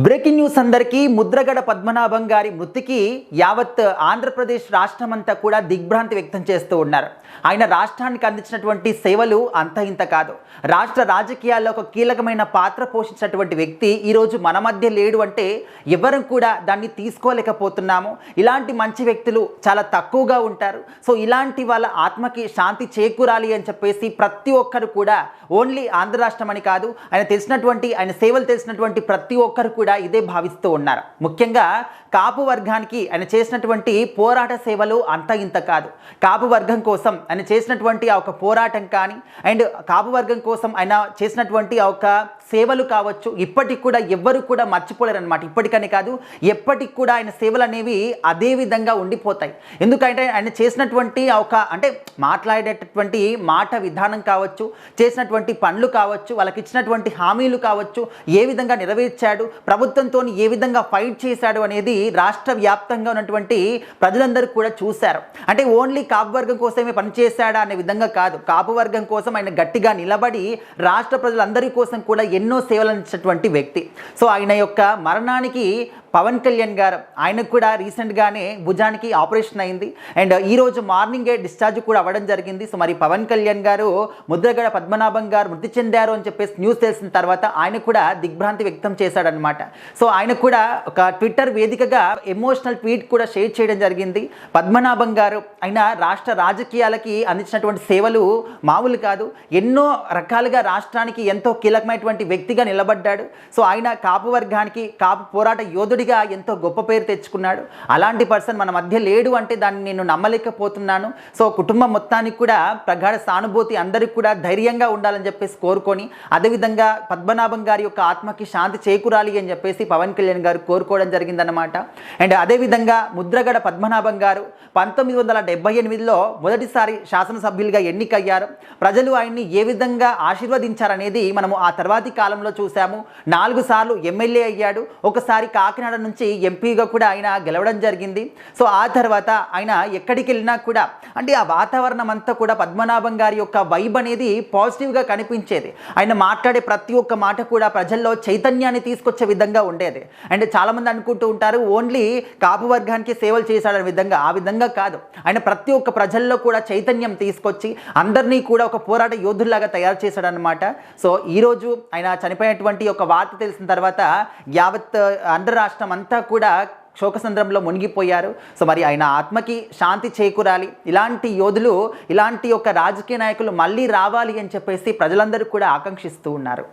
Breaking news అందరికీ ముద్రగడ పద్మనాభం గారి మృతికి యావత్ ఆంధ్రప్రదేశ్ రాష్ట్రమంతా కూడా దిగ్భ్రాంతి వ్యక్తం చేస్తూ ఉన్నారు. ఆయన రాష్ట్రానికి అందించినటువంటి సేవలు అంత ఇంత కాదు. రాష్ట్ర రాజకీయాల్లో ఒక కీలకమైన పాత్ర పోషించినటువంటి వ్యక్తి ఈరోజు మన మధ్య లేడు అంటే ఎవరం కూడా దాన్ని తీసుకోలేకపోతున్నాము. ఇలాంటి మంచి వ్యక్తులు చాలా తక్కువగా ఉంటారు. సో ఇలాంటి వాళ్ళ ఆత్మకి శాంతి చేకూరాలి అని చెప్పేసి ప్రతి ఒక్కరు కూడా ఓన్లీ ఆంధ్ర రాష్ట్రం అని కాదు, ఆయన సేవలు తెలిసినటువంటి ప్రతి ఒక్కరు కూడా ఇదే భావిస్తూ ఉన్నారు. ముఖ్యంగా కాపు వర్గానికి ఆయన చేసినటువంటి పోరాట సేవలు అంత ఇంత కాదు. కాపు వర్గం కోసం ఆయన చేసినటువంటి ఆ ఒక పోరాటం కానీ అండ్ కాపు వర్గం కోసం ఆయన చేసినటువంటి ఆ ఒక సేవలు కావచ్చు, ఇప్పటికి కూడా ఎవ్వరు కూడా మర్చిపోలేరు అనమాట. ఇప్పటికని కాదు, ఎప్పటికి కూడా ఆయన సేవలు అనేవి అదే విధంగా ఉండిపోతాయి. ఎందుకంటే ఆయన చేసినటువంటి ఒక మాట్లాడేటటువంటి మాట విధానం కావచ్చు, చేసినటువంటి పనులు కావచ్చు, వాళ్ళకి ఇచ్చినటువంటి హామీలు కావచ్చు, ఏ విధంగా నెరవేర్చాడు, ప్రభుత్వంతో ఏ విధంగా ఫైట్ చేశాడు అనేది రాష్ట్ర వ్యాప్తంగా ఉన్నటువంటి ప్రజలందరూ కూడా చూశారు. అంటే ఓన్లీ కాపు వర్గం కోసమే పనిచేశాడా అనే విధంగా కాదు, కాపు వర్గం కోసం ఆయన గట్టిగా నిలబడి రాష్ట్ర ప్రజలందరి కోసం కూడా ఎన్నో సేవలు అందించినటువంటి వ్యక్తి. సో ఆయన యొక్క మరణానికి పవన్ కళ్యాణ్ గారు ఆయనకు కూడా రీసెంట్గానే భుజానికి ఆపరేషన్ అయింది అండ్ ఈరోజు మార్నింగే డిశ్చార్జ్ కూడా అవ్వడం జరిగింది. సో మరి పవన్ కళ్యాణ్ గారు ముద్రగడ పద్మనాభం గారు మృతి చెందారు అని చెప్పేసి న్యూస్ తెలిసిన తర్వాత ఆయన కూడా దిగ్భ్రాంతి వ్యక్తం చేశాడనమాట. సో ఆయన కూడా ఒక ట్విట్టర్ వేదికగా ఎమోషనల్ ట్వీట్ కూడా షేర్ చేయడం జరిగింది. పద్మనాభం గారు ఆయన రాష్ట్ర రాజకీయాలకి అందించినటువంటి సేవలు మామూలు కాదు, ఎన్నో రకాలుగా రాష్ట్రానికి ఎంతో కీలకమైనటువంటి వ్యక్తిగా నిలబడ్డాడు. సో ఆయన కాపు వర్గానికి కాపు పోరాట యోధుడి ఎంతో గొప్ప పేరు తెచ్చుకున్నాడు. అలాంటి పర్సన్ మన మధ్య లేడు అంటే దాన్ని నేను నమ్మలేకపోతున్నాను. సో కుటుంబం మొత్తానికి కూడా ప్రగాఢ సానుభూతి, అందరికీ కూడా ధైర్యంగా ఉండాలని చెప్పేసి కోరుకొని, అదేవిధంగా పద్మనాభం గారి యొక్క ఆత్మకి శాంతి చేకూరాలి అని చెప్పేసి పవన్ కళ్యాణ్ గారు కోరుకోవడం జరిగిందన్నమాట. అండ్ అదేవిధంగా ముద్రగడ పద్మనాభం గారు 1978లో మొదటిసారి శాసనసభ్యులుగా ఎన్నికయ్యారు. ప్రజలు ఆయన్ని ఏ విధంగా ఆశీర్వదించారనేది మనము ఆ తర్వాతి కాలంలో చూసాము. 4 సార్లు ఎమ్మెల్యే అయ్యాడు, ఒకసారి కాకినాడ నుంచి ఎంపీగా కూడా ఆయన గెలవడం జరిగింది. సో ఆ తర్వాత ఆయన ఎక్కడికి వెళ్ళినా కూడా అంటే ఆ వాతావరణం అంతా కూడా పద్మనాభం గారి యొక్క వైబ్ అనేది పాజిటివ్గా కనిపించేది. ఆయన మాట్లాడే ప్రతి ఒక్క మాట కూడా ప్రజల్లో చైతన్యాన్ని తీసుకొచ్చే విధంగా ఉండేది. అండ్ చాలామంది అనుకుంటూ ఉంటారు ఓన్లీ కాపు వర్గానికి సేవలు చేశాడనే విధంగా, ఆ విధంగా కాదు. ఆయన ప్రతి ఒక్క ప్రజల్లో కూడా చైతన్యం తీసుకొచ్చి అందరినీ కూడా ఒక పోరాట యోధుల్లాగా తయారు చేశాడనమాట. సో ఈరోజు ఆయన చనిపోయినటువంటి ఒక వార్త తెలిసిన తర్వాత యావత్ ఆంధ్ర రాష్ట్రం అంతా కూడా శోకసంద్రంలో మునిగిపోయారు. సో మరి ఆయన ఆత్మకి శాంతి చేకూరాలి, ఇలాంటి యోధులు, ఇలాంటి ఒక రాజకీయ నాయకులు మళ్ళీ రావాలి అని చెప్పేసి ప్రజలందరూ కూడా ఆకాంక్షిస్తూ ఉన్నారు.